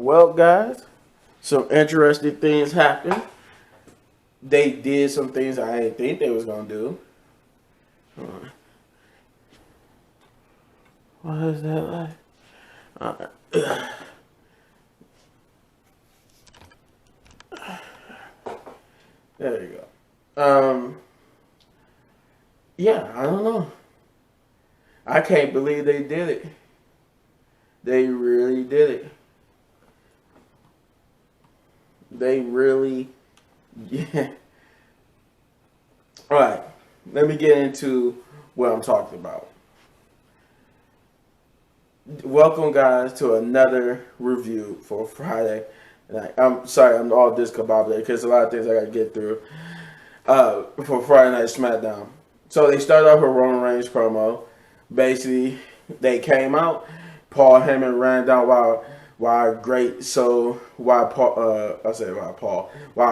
Well, guys, some interesting things happened. They did some things I didn't think they was gonna do. What is that like? There you go. Yeah, I don't know. I can't believe they did it. They really did it. They really, yeah. All right, let me get into what I'm talking about. Welcome, guys, to another review for Friday. I'm sorry, I'm all discombobulated because a lot of things I got to get through for Friday Night Smackdown. So they started off with Roman Reigns promo. Basically, they came out. Paul Heyman ran down why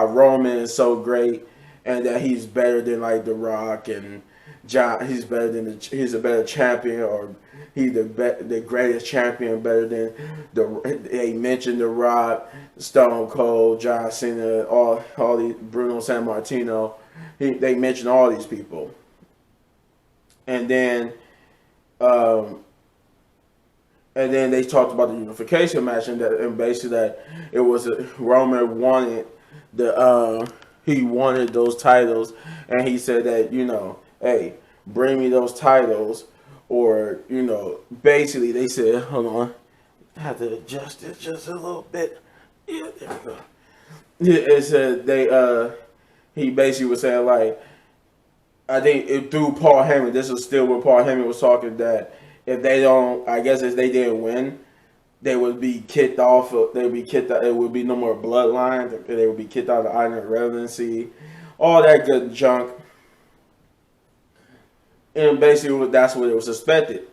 Roman is so great and that he's better than like The Rock and John. He's a better champion, or he's the greatest champion, better than they mentioned The Rock, Stone Cold, John Cena, all these, Bruno Sammartino. They mentioned all these people, and then they talked about the unification match, and basically that it was Roman wanted he wanted those titles, and he said that hey, bring me those titles, or basically they said, hold on, I have to adjust it just a little bit. Yeah, there we go. It said he basically was saying, like, I think through Paul Heyman, this was still when Paul Heyman was talking, that if they don't, I guess if they didn't win, they would be kicked off. They would be kicked out. It would be no more bloodline. They would be kicked out of the Iron Residency. All that good junk. And basically, that's what it was expected.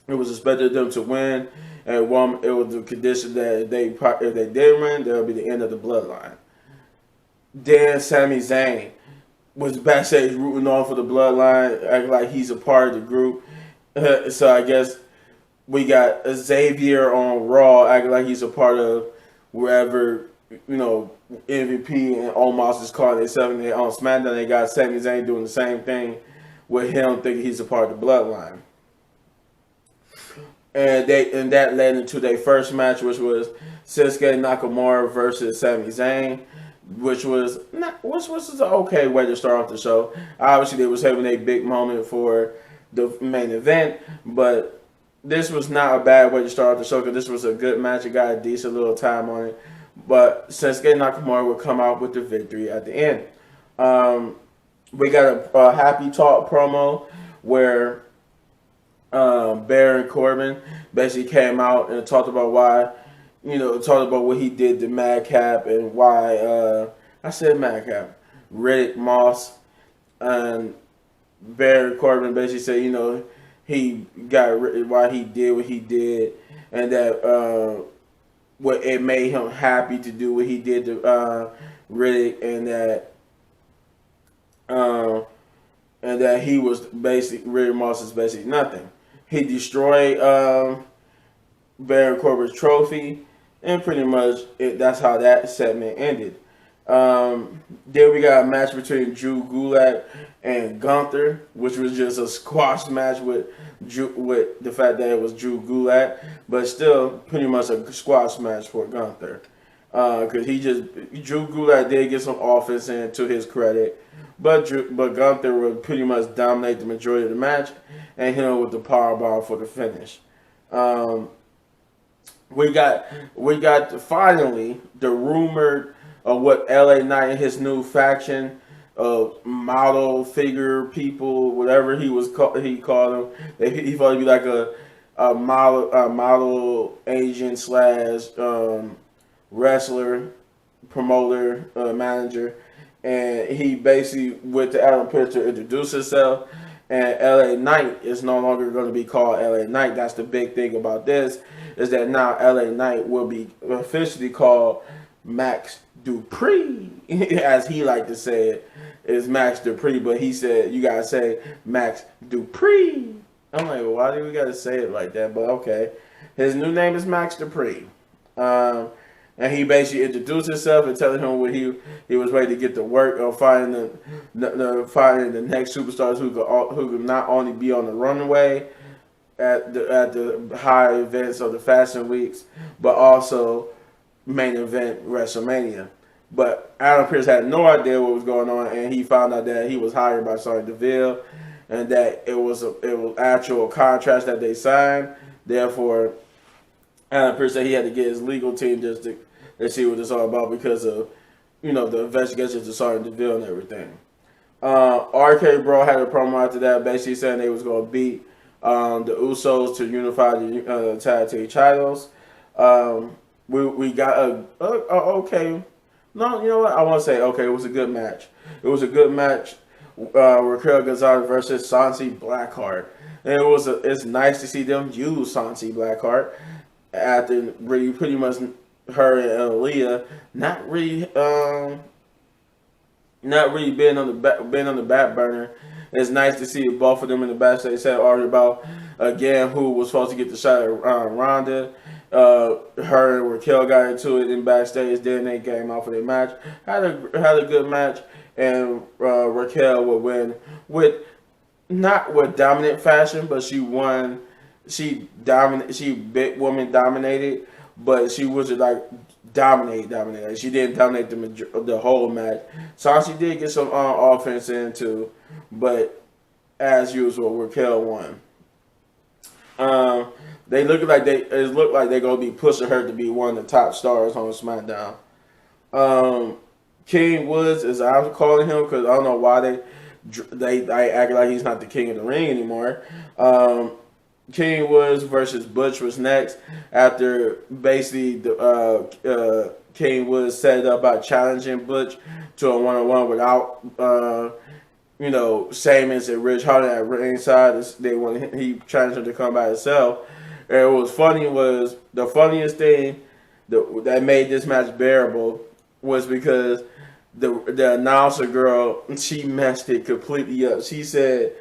It was expected them to win, and it was the condition that if they did win, that would be the end of the bloodline. Then Sami Zayn was backstage rooting on for the bloodline, acting like he's a part of the group. So I guess we got Xavier on Raw acting like he's a part of wherever, MVP and Omos is calling themselves. On SmackDown, they got Sami Zayn doing the same thing with him thinking he's a part of the bloodline. And that led into their first match, which was Shinsuke Nakamura versus Sami Zayn, which was an okay way to start off the show. Obviously, they was having a big moment for the main event, but this was not a bad way to start off the show because this was a good match. It got a decent little time on it, but Shinsuke Nakamura would come out with the victory at the end. We got a happy talk promo where Baron Corbin basically came out and talked about what he did to Madcap and why I said Madcap, Riddick Moss, and Baron Corbin basically said, he got why he did what he did, and that what it made him happy to do what he did to Riddick, and that he was Riddick Moss is basically nothing. He destroyed Baron Corbin's trophy, and pretty much that's how that segment ended. Then we got a match between Drew Gulak and Gunther, which was just a squash match with the fact that it was Drew Gulak, but still pretty much a squash match for Gunther. Because Drew Gulak did get some offense in, to his credit, but Gunther would pretty much dominate the majority of the match and hit him with the powerbomb for the finish. We got finally the rumored of what LA Knight and his new faction of model figure people, whatever he called them. He thought he'd be like a model agent / wrestler, promoter, manager, and he basically went to Adam Pearce to introduce himself. And LA Knight is no longer going to be called LA Knight. That's the big thing about this, is that now LA Knight will be officially called Max Dupree, as he liked to say it, is Max Dupree, but he said you gotta say Max Dupree. I'm like, well, why do we gotta say it like that? But okay, his new name is Max Dupree. and he basically introduced himself and telling him what he was ready to get to work on finding the next superstars who could not only be on the runway at the high events of the fashion weeks, but also main event WrestleMania. But Adam Pearce had no idea what was going on, and he found out that he was hired by Sonya Deville, and that it was actual contracts that they signed. Therefore, Adam Pearce said he had to get his legal team just to see what it's all about because of the investigations of Sonya Deville and everything. RK Bro had a promo after that, basically saying they was going to beat the Usos to unify the tag team titles. We got a okay. No, you know what? I want to say okay. It was a good match. It was a good match. Raquel Gonzalez versus Sansi Blackheart, and it's nice to see them use Sansi Blackheart after pretty much her and Aaliyah not really being on the back burner. It's nice to see both of them in the backstage set arguing about again who was supposed to get the shot at Ronda. Her and Raquel got into it in backstage. Then they came off of their match. Had a good match, and Raquel would win not with dominant fashion, but she won. She big woman dominated, but she wasn't like dominate. She didn't dominate the whole match. Sansi did get some offense in too, but as usual, Raquel won. It looked like they're gonna be pushing her to be one of the top stars on SmackDown. King Woods, as I'm calling him, because I don't know why they act like he's not the king of the ring anymore. King Woods versus Butch was next after basically the King Woods set up by challenging Butch to a one-on-one without Sheamus and Ridge Holland at ringside. He challenged him to come by himself. And what was funny was the funniest thing that made this match bearable was because the announcer girl, she messed it completely up. She said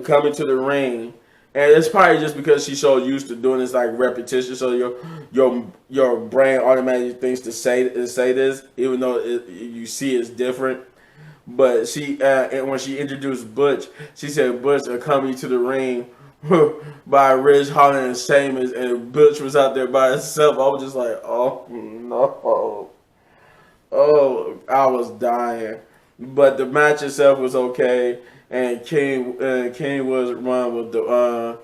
coming to the ring, and it's probably just because she's so used to doing this like repetition, so your brain automatically thinks to say this, even though you see it's different. But and when she introduced Butch, she said Butch coming to the ring by Ridge Holland and Sheamus, and Butch was out there by himself. I was just like, oh no, I was dying. But the match itself was okay. And King was run with the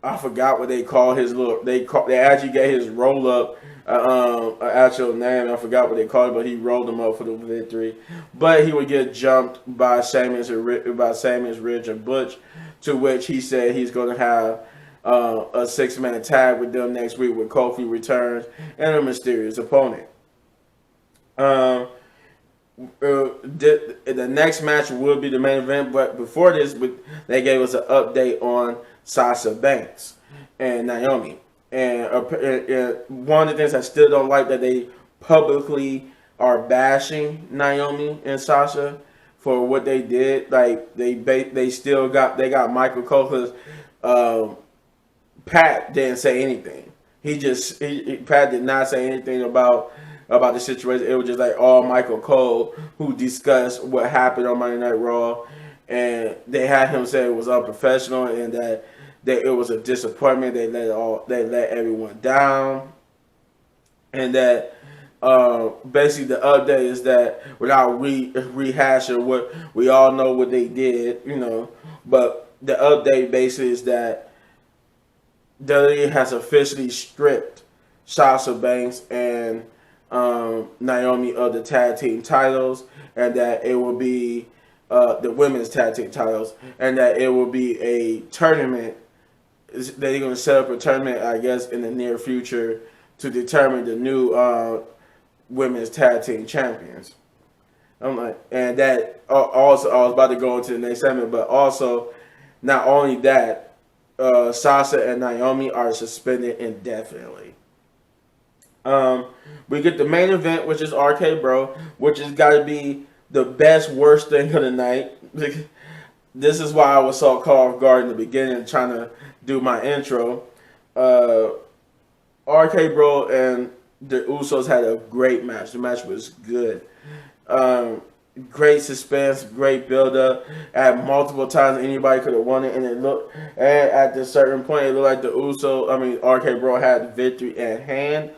I forgot what they call his look. They actually gave his roll up an actual name. I forgot what they called it, but he rolled him up for the victory. But he would get jumped by Sheamus, Ridge, and Butch, to which he said he's going to have a 6-man tag with them next week when Kofi returns and a mysterious opponent. The next match will be the main event, but before this, they gave us an update on Sasha Banks and Naomi. And one of the things I still don't like that they publicly are bashing Naomi and Sasha for what they did. Like they got Michael Cole because Pat didn't say anything. Pat did not say anything about the situation. It was just like all Michael Cole, who discussed what happened on Monday Night Raw, and they had him say it was unprofessional and that it was a disappointment. They let everyone down, and that basically the update is that without rehashing what we all know what they did, but the update basically is that WWE has officially stripped Sasha Banks and Naomi of the tag team titles, and that it will be the women's tag team titles, and that it will be a tournament. They're going to set up a tournament, I guess, in the near future to determine the new women's tag team champions. I'm like, and that also I was about to go into the next segment, but also not only that, Sasha and Naomi are suspended indefinitely. We get the main event, which is RK Bro, which has got to be the worst thing of the night. This is why I was so caught off guard in the beginning trying to do my intro. RK Bro and the Usos had a great match. The match was good. Um, Great suspense, great build up. At multiple times, anybody could have won it, and it looked. And at this certain point, it looked like RK Bro had the victory at hand,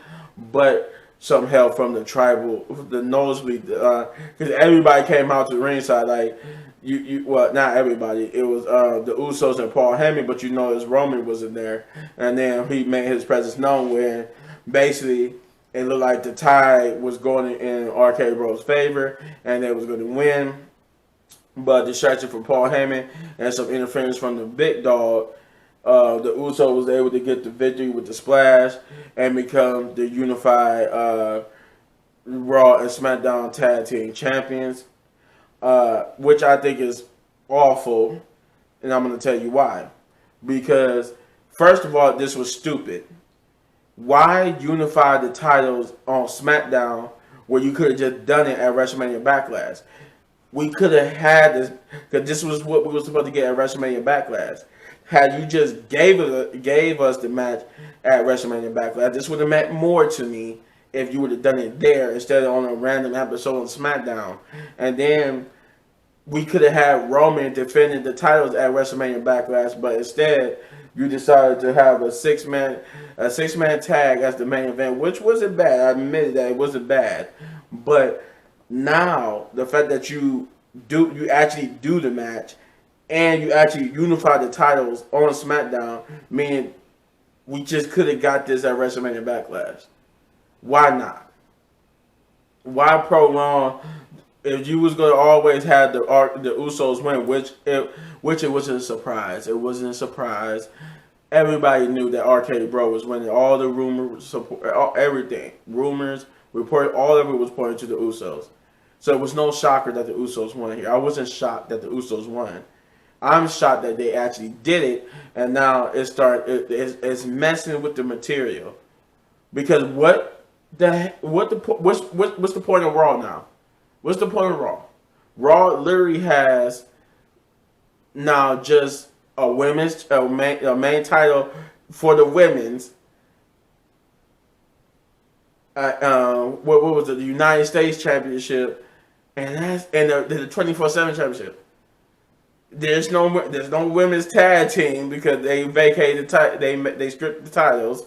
but some help from the tribal, the nosebleed, because everybody came out to the ringside. Like well, not everybody. It was the Usos and Paul Heyman, but his Roman wasn't there, and then he made his presence known when basically it looked like the tide was going in RK Bro's favor, and they was going to win. But distraction from Paul Heyman and some interference from the big dog, the Uso was able to get the victory with the splash and become the unified Raw and SmackDown Tag Team Champions, which I think is awful, and I'm going to tell you why. Because, first of all, this was stupid. Why unify the titles on SmackDown where you could have just done it at WrestleMania Backlash? We could have had this, because this was what we were supposed to get at WrestleMania Backlash. Had you just gave us the match at WrestleMania Backlash, this would have meant more to me if you would have done it there instead of on a random episode on SmackDown. And then we could have had Roman defending the titles at WrestleMania Backlash, but instead you decided to have a six-man tag as the main event, which wasn't bad. I admitted that it wasn't bad, but now the fact that you actually do the match and you actually unify the titles on SmackDown, meaning we just could have got this at WrestleMania Backlash. Why not? Why prolong? If you was going to always have the Usos win, which it wasn't a surprise. It wasn't a surprise. Everybody knew that RK Bro was winning. All the rumors, everything, rumors, report, all of it was pointing to the Usos. So it was no shocker that the Usos won here. I wasn't shocked that the Usos won. I'm shocked that they actually did it, and now it's messing with the material. Because what's the point of Raw now? What's the point of Raw? Raw literally has now just a main title for the women's. What was it? The United States Championship, and the 24/7 Championship. There's no women's tag team because they vacated they stripped the titles.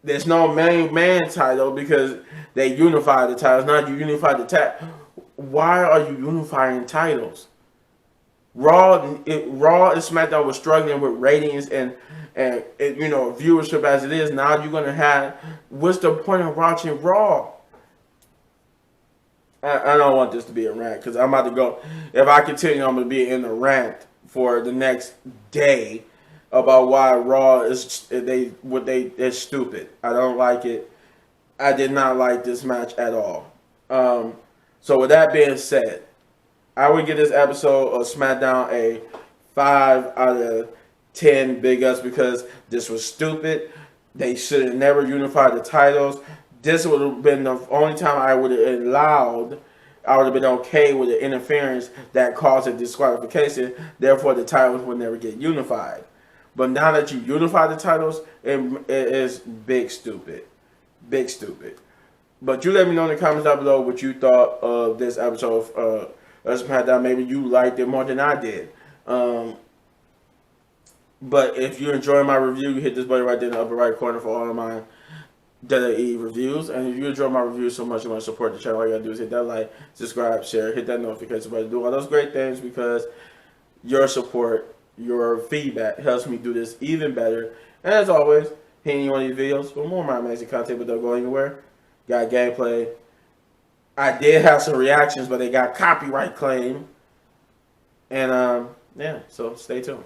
There's no main man title because they unified the titles. Now you unify the tag. Why are you unifying titles? Raw and SmackDown was struggling with ratings and viewership as it is. Now you're gonna have. What's the point of watching Raw? I don't want this to be a rant because I'm about to go. If I continue, I'm gonna be in a rant for the next day about why Raw is stupid. I don't like it. I did not like this match at all. So with that being said, I would give this episode of SmackDown a 5 out of 10 big ups because this was stupid. They should have never unified the titles. This would have been the only time I would have been okay with the interference that caused a disqualification. Therefore, the titles would never get unified. But now that you unify the titles, it is big stupid. Big stupid. But you let me know in the comments down below what you thought of this episode of SmackDown. Maybe you liked it more than I did. But if you enjoy my review, you hit this button right there in the upper right corner for all of my WWE reviews. And if you enjoy my reviews so much you want to support the channel, all you gotta do is hit that like, subscribe, share, hit that notification button, do all those great things because your support, your feedback helps me do this even better. And as always, hitting one of these videos for more of my amazing content, but don't go anywhere. Got gameplay. I did have some reactions, but they got copyright claim. And yeah, so stay tuned.